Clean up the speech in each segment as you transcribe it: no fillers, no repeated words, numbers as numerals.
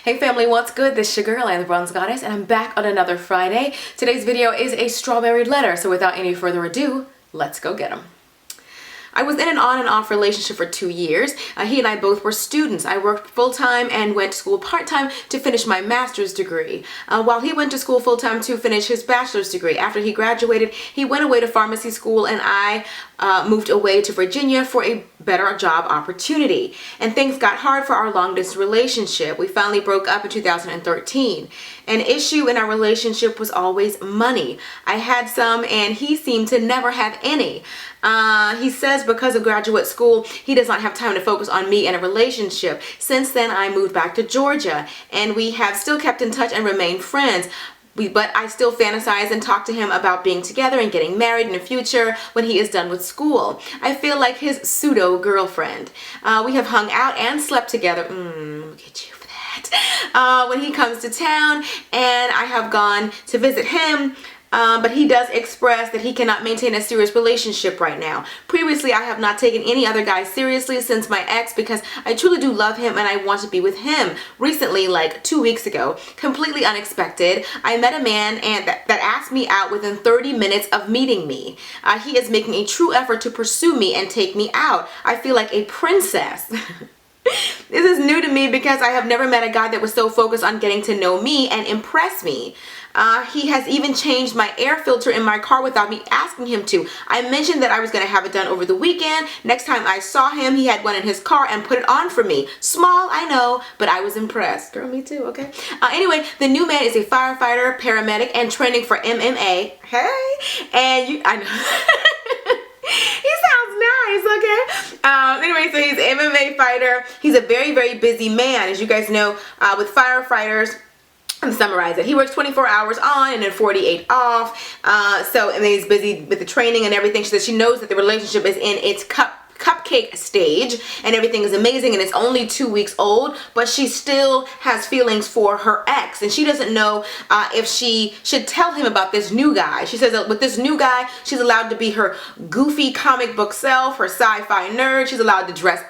Hey family, what's good? This is your girl, Anne the Bronze Goddess, and I'm back on another Friday. Today's video is a strawberry letter, so without any further ado, let's go get them. I was in an on and off relationship for 2 years. He and I both were students. I worked full-time and went to school part-time to finish my master's degree, while he went to school full-time to finish his bachelor's degree. After he graduated, he went away to pharmacy school, and I moved away to Virginia for a better job opportunity. And things got hard for our long-distance relationship. We finally broke up in 2013. An issue in our relationship was always money. I had some and he seemed to never have any. He says because of graduate school, he does not have time to focus on me and a relationship. Since then, I moved back to Georgia, and we have still kept in touch and remained friends. But I still fantasize and talk to him about being together and getting married in the future when he is done with school. I feel like his pseudo-girlfriend. We have hung out and slept together. Look at you for that. When he comes to town, and I have gone to visit him. But he does express that he cannot maintain a serious relationship right now. Previously, I have not taken any other guy seriously since my ex because I truly do love him and I want to be with him. Recently, like 2 weeks ago, completely unexpected, I met a man and that asked me out within 30 minutes of meeting me. He is making a true effort to pursue me and take me out. I feel like a princess. This is new to me because I have never met a guy that was so focused on getting to know me and impress me. He has even changed my air filter in my car without me asking him to. I mentioned that I was going to have it done over the weekend. Next time I saw him, he had one in his car and put it on for me. Small, I know, but I was impressed. Girl, me too, okay? Anyway, the new man is a firefighter, paramedic, and training for MMA. Hey, and I know. He sounds nice, okay? Anyway, so he's an MMA fighter. He's a very, very busy man. As you guys know, with firefighters, to summarize it, he works 24 hours on and then 48 off. And then he's busy with the training and everything. She says she knows that the relationship is in its cupcake stage and everything is amazing and it's only 2 weeks old, but she still has feelings for her ex and she doesn't know if she should tell him about this new guy. She says that with this new guy, she's allowed to be her goofy comic book self, her sci-fi nerd. She's allowed to dress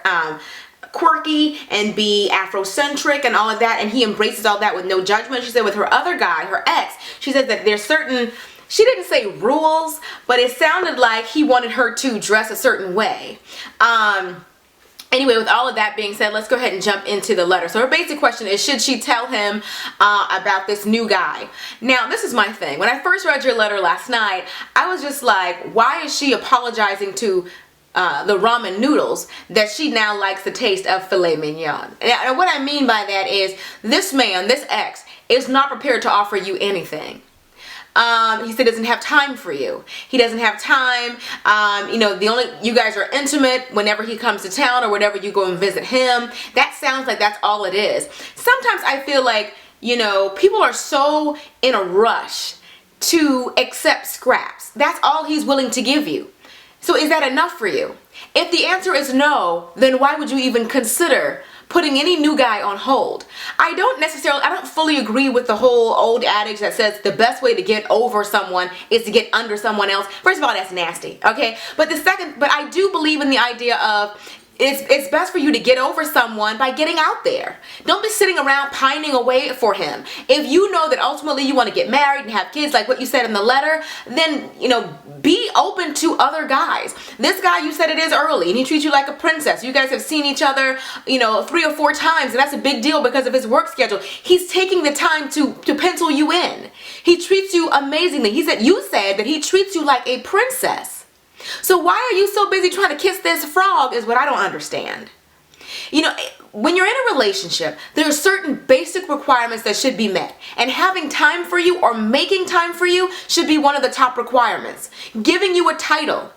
quirky and be Afrocentric and all of that, and he embraces all that with no judgment. She said with her other guy, her ex, she said that there's certain, she didn't say rules, but it sounded like he wanted her to dress a certain way. Anyway, with all of that being said, let's go ahead and jump into the letter. So her basic question is, should she tell him about this new guy? Now, this is my thing. When I first read your letter last night, I was just like, why is she apologizing to the ramen noodles that she now likes the taste of filet mignon? And what I mean by that is this man, this ex, is not prepared to offer you anything. He said doesn't have time for you. He doesn't have time. You know, you guys are intimate whenever he comes to town or whenever you go and visit him. That sounds like that's all it is. Sometimes I feel like, you know, people are so in a rush to accept scraps. That's all he's willing to give you. So is that enough for you? If the answer is no, then why would you even consider putting any new guy on hold? I don't fully agree with the whole old adage that says the best way to get over someone is to get under someone else. First of all, that's nasty, okay? But I do believe in the idea of it's best for you to get over someone by getting out there. Don't be sitting around pining away for him. If you know that ultimately you want to get married and have kids like what you said in the letter, then, you know, be open to other guys. This guy, you said it is early and he treats you like a princess. You guys have seen each other, you know, 3 or 4 times, and that's a big deal because of his work schedule. He's taking the time to pencil you in. He treats you amazingly. You said that he treats you like a princess. So why are you so busy trying to kiss this frog is what I don't understand. You know, when you're in a relationship, there are certain basic requirements that should be met. And having time for you or making time for you should be one of the top requirements. Giving you a title,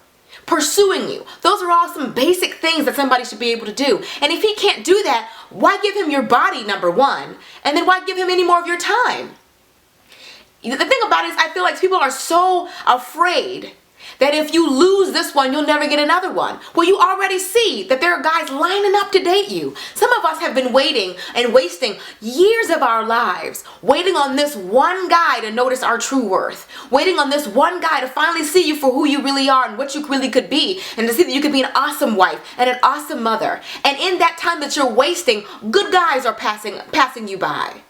pursuing you. Those are all some basic things that somebody should be able to do. And if he can't do that, why give him your body, number one? And then why give him any more of your time? The thing about it is I feel like people are so afraid that if you lose this one, you'll never get another one. Well, you already see that there are guys lining up to date you. Some of us have been waiting and wasting years of our lives, waiting on this one guy to notice our true worth, waiting on this one guy to finally see you for who you really are and what you really could be, and to see that you could be an awesome wife and an awesome mother. And in that time that you're wasting, good guys are passing you by.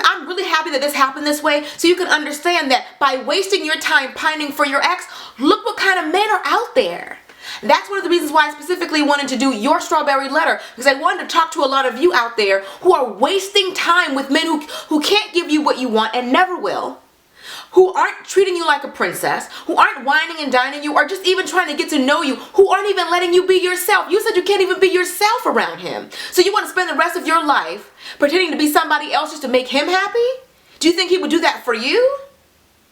I'm really happy that this happened this way, so you can understand that by wasting your time pining for your ex, look what kind of men are out there. That's one of the reasons why I specifically wanted to do your strawberry letter, because I wanted to talk to a lot of you out there who are wasting time with men who can't give you what you want and never will, who aren't treating you like a princess, who aren't whining and dining you, or just even trying to get to know you, who aren't even letting you be yourself. You said you can't even be yourself around him. So you want to spend the rest of your life pretending to be somebody else just to make him happy? Do you think he would do that for you?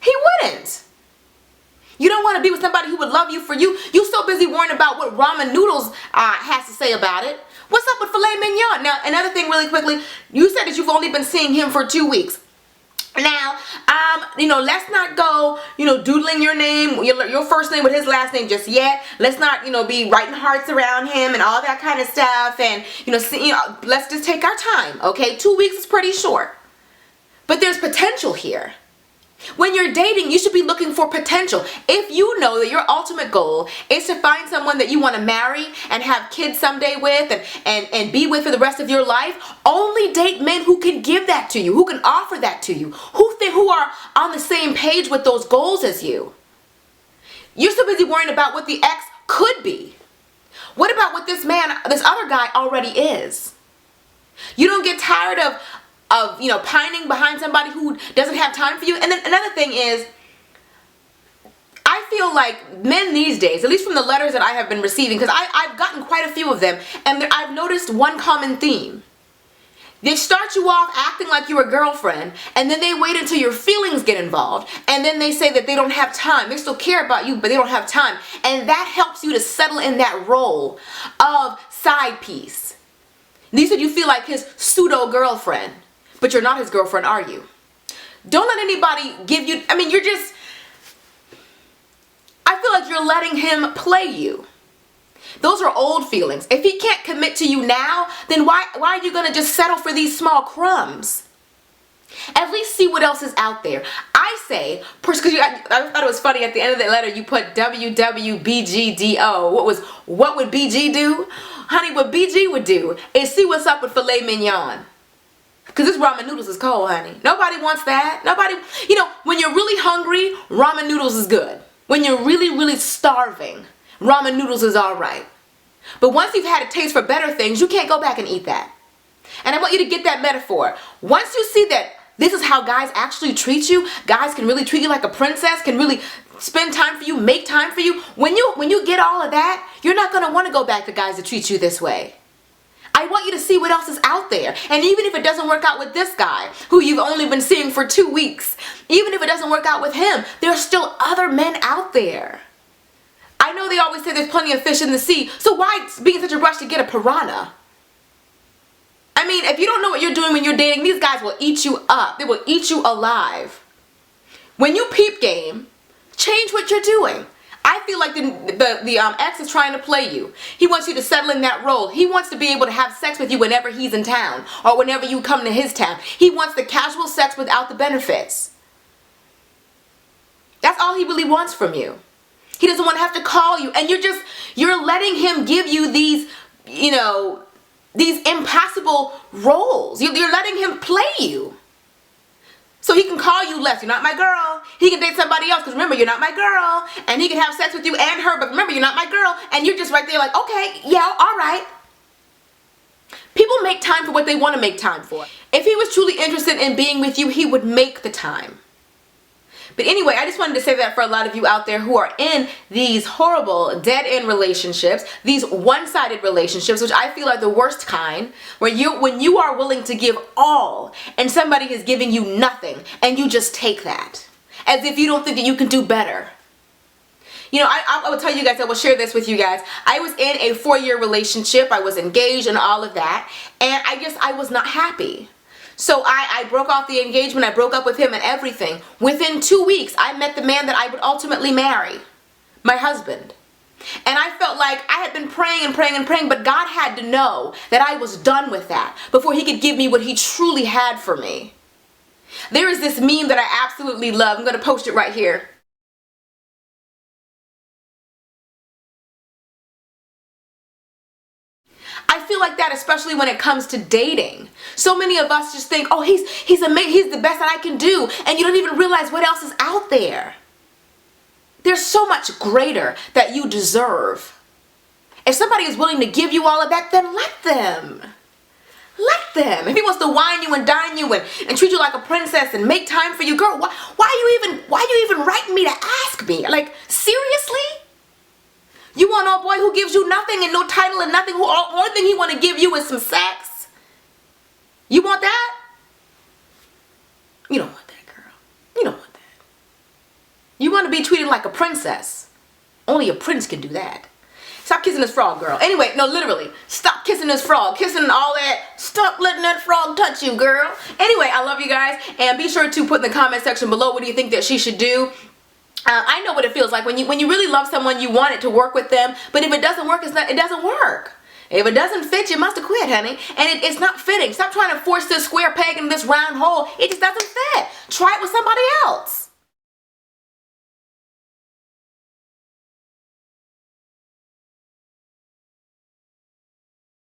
He wouldn't. You don't want to be with somebody who would love you for you. You're so busy worrying about what ramen noodles has to say about it. What's up with filet mignon? Now, another thing really quickly, you said that you've only been seeing him for 2 weeks. Now, let's not go, doodling your name, your first name with his last name just yet. Let's not, be writing hearts around him and all that kind of stuff. And, let's just take our time, okay? 2 weeks is pretty short. But there's potential here. When you're dating, you should be looking for potential. If you know that your ultimate goal is to find someone that you want to marry and have kids someday with and be with for the rest of your life, only date men who can give that to you, who can offer that to you, who are on the same page with those goals as you. You're so busy worrying about what the ex could be. What about what this other guy already is? You don't get tired of pining behind somebody who doesn't have time for you. And then another thing is, I feel like men these days, at least from the letters that I have been receiving, because I've gotten quite a few of them, and I've noticed one common theme. They start you off acting like you're a girlfriend, and then they wait until your feelings get involved, and then they say that they don't have time. They still care about you, but they don't have time. And that helps you to settle in that role of side piece. You said you feel like his pseudo girlfriend, but you're not his girlfriend, are you? Don't let anybody give you, I feel like you're letting him play you. Those are old feelings. If he can't commit to you now, then why are you gonna just settle for these small crumbs? At least see what else is out there. I say, because I thought it was funny at the end of that letter you put WWBGDO. What would BG do? Honey, what BG would do is see what's up with filet mignon. Because this ramen noodles is cold, honey. Nobody wants that. Nobody, when you're really hungry, ramen noodles is good. When you're really, really starving, ramen noodles is all right. But once you've had a taste for better things, you can't go back and eat that. And I want you to get that metaphor. Once you see that this is how guys actually treat you, guys can really treat you like a princess, can really spend time for you, make time for you. When you get all of that, you're not going to want to go back to guys that treat you this way. I want you to see what else is out there. And even if it doesn't work out with this guy, who you've only been seeing for 2 weeks, even if it doesn't work out with him, there are still other men out there. I know they always say there's plenty of fish in the sea, so why be in such a rush to get a piranha? If you don't know what you're doing when you're dating, these guys will eat you up. They will eat you alive. When you peep game, change what you're doing. I feel like the ex is trying to play you. He wants you to settle in that role. He wants to be able to have sex with you whenever he's in town or whenever you come to his town. He wants the casual sex without the benefits. That's all he really wants from you. He doesn't want to have to call you, and you're letting him give you these impossible roles. You're letting him play you. So he can call you less. You're not my girl. He can date somebody else because remember, you're not my girl. And he can have sex with you and her, but remember, you're not my girl. And you're just right there like, okay, yeah, all right. People make time for what they want to make time for. If he was truly interested in being with you, he would make the time. But anyway, I just wanted to say that for a lot of you out there who are in these horrible dead-end relationships, these one-sided relationships, which I feel are the worst kind, when you are willing to give all and somebody is giving you nothing and you just take that as if you don't think that you can do better. I will tell you guys, I will share this with you guys. I was in a 4-year relationship. I was engaged and all of that, and I was not happy. So I broke off the engagement, I broke up with him and everything. Within 2 weeks, I met the man that I would ultimately marry, my husband. And I felt like I had been praying and praying and praying, but God had to know that I was done with that before he could give me what he truly had for me. There is this meme that I absolutely love. I'm going to post it right here. I feel like that, especially when it comes to dating. So many of us just think, oh, he's amazing, he's the best that I can do, and you don't even realize what else is out there. There's so much greater that you deserve. If somebody is willing to give you all of that, then let them. Let them. If he wants to wine you and dine you and treat you like a princess and make time for you, girl, why you even writing me to ask me? Like, seriously? You want a boy who gives you nothing and no title and nothing, who only thing he want to give you is some sex? You want that? You don't want that, girl. You don't want that. You want to be treated like a princess. Only a prince can do that. Stop kissing this frog, girl. Anyway, no, literally. Stop kissing this frog. Kissing all that. Stop letting that frog touch you, girl. Anyway, I love you guys. And be sure to put in the comment section below what do you think that she should do. I know what it feels like. When you really love someone, you want it to work with them. But if it doesn't work, it doesn't work. If it doesn't fit, you must have quit, honey. And it's not fitting. Stop trying to force this square peg in this round hole. It just doesn't fit. Try it with somebody else.